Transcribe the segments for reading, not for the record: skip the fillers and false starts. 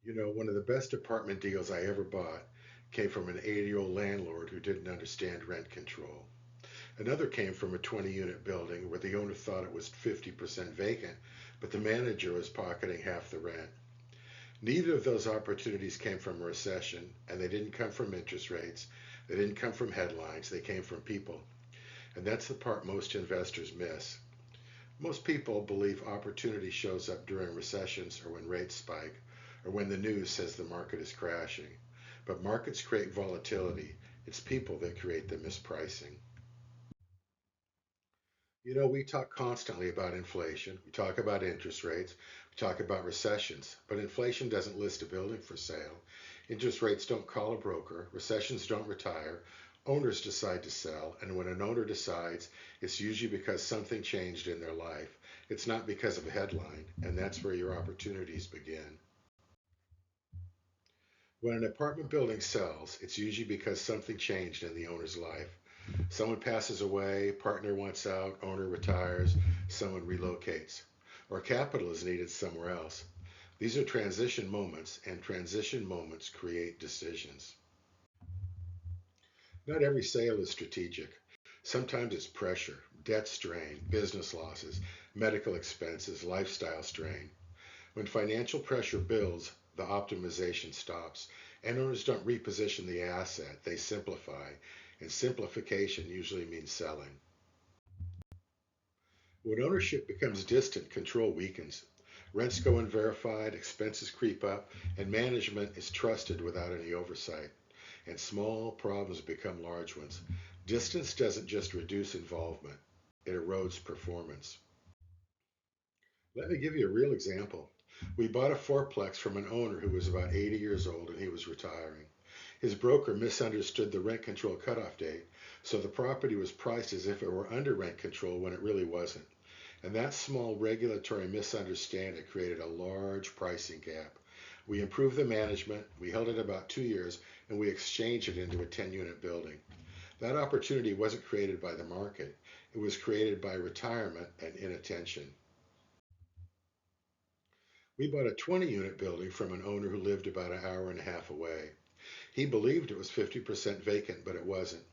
One of the best apartment deals I ever bought came from an 80-year-old landlord who didn't understand rent control. Another came from a 20-unit building where the owner thought it was 50% vacant, but the manager was pocketing half the rent. Neither of those opportunities came from a recession, and they didn't come from interest rates. They didn't come from headlines. They came from people. And that's the part most investors miss. Most people believe opportunity shows up during recessions or when rates spike or when the news says the market is crashing. But markets create volatility. It's people that create the mispricing. We talk constantly about inflation. We talk about interest rates. We talk about recessions. But inflation doesn't list a building for sale. Interest rates don't call a broker. Recessions don't retire. Owners decide to sell. And when an owner decides, it's usually because something changed in their life. It's not because of a headline. And that's where your opportunities begin. When an apartment building sells, it's usually because something changed in the owner's life. Someone passes away, partner wants out, owner retires, someone relocates, or capital is needed somewhere else. These are transition moments, and transition moments create decisions. Not every sale is strategic. Sometimes it's pressure, debt strain, business losses, medical expenses, lifestyle strain. When financial pressure builds, the optimization stops, and owners don't reposition the asset, they simplify, and simplification usually means selling. When ownership becomes distant, control weakens. Rents go unverified, expenses creep up, and management is trusted without any oversight. And small problems become large ones. Distance doesn't just reduce involvement, it erodes performance. Let me give you a real example. We bought a fourplex from an owner who was about 80 years old and he was retiring. His broker misunderstood the rent control cutoff date, so the property was priced as if it were under rent control when it really wasn't. And that small regulatory misunderstanding created a large pricing gap. We improved the management, we held it about 2 years, and we exchanged it into a 10-unit building. That opportunity wasn't created by the market, it was created by retirement and inattention. We bought a 20-unit building from an owner who lived about an hour and a half away. He believed it was 50% vacant, but it wasn't.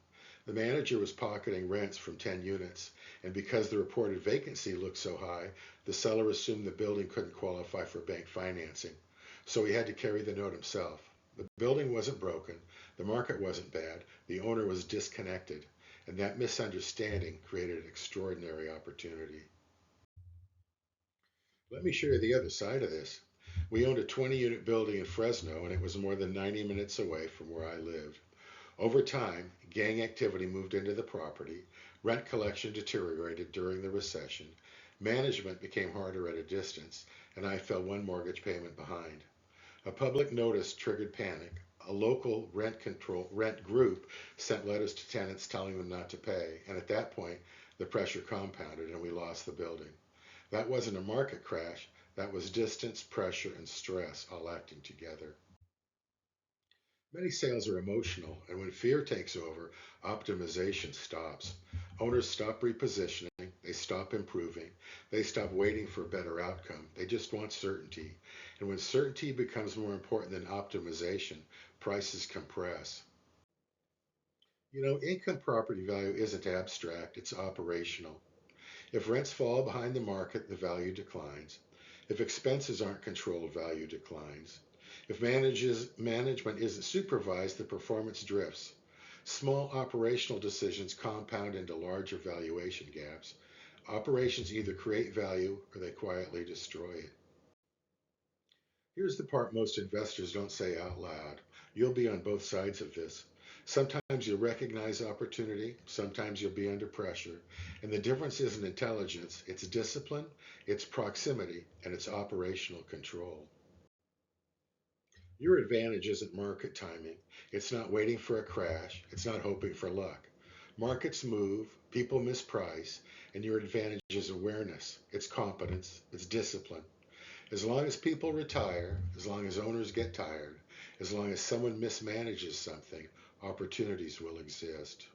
The manager was pocketing rents from 10 units, and because the reported vacancy looked so high, the seller assumed the building couldn't qualify for bank financing. So he had to carry the note himself. The building wasn't broken, the market wasn't bad, the owner was disconnected, and that misunderstanding created an extraordinary opportunity. Let me show you the other side of this. We owned a 20-unit building in Fresno, and it was more than 90 minutes away from where I lived. Over time, gang activity moved into the property, rent collection deteriorated during the recession, management became harder at a distance, and I fell one mortgage payment behind. A public notice triggered panic. A local rent group sent letters to tenants telling them not to pay, and at that point, the pressure compounded and we lost the building. That wasn't a market crash, that was distance, pressure, and stress all acting together. Many sales are emotional, and when fear takes over, optimization stops. Owners stop repositioning, they stop improving, they stop waiting for a better outcome. They just want certainty. And when certainty becomes more important than optimization, prices compress. Income property value isn't abstract, it's operational. If rents fall behind the market, the value declines. If expenses aren't controlled, value declines. If management isn't supervised, the performance drifts. Small operational decisions compound into larger valuation gaps. Operations either create value or they quietly destroy it. Here's the part most investors don't say out loud. You'll be on both sides of this. Sometimes you'll recognize opportunity, sometimes you'll be under pressure. And the difference isn't intelligence, it's discipline, it's proximity, and it's operational control. Your advantage isn't market timing. It's not waiting for a crash. It's not hoping for luck. Markets move, people misprice, and your advantage is awareness, it's competence, it's discipline. As long as people retire, as long as owners get tired, as long as someone mismanages something, opportunities will exist.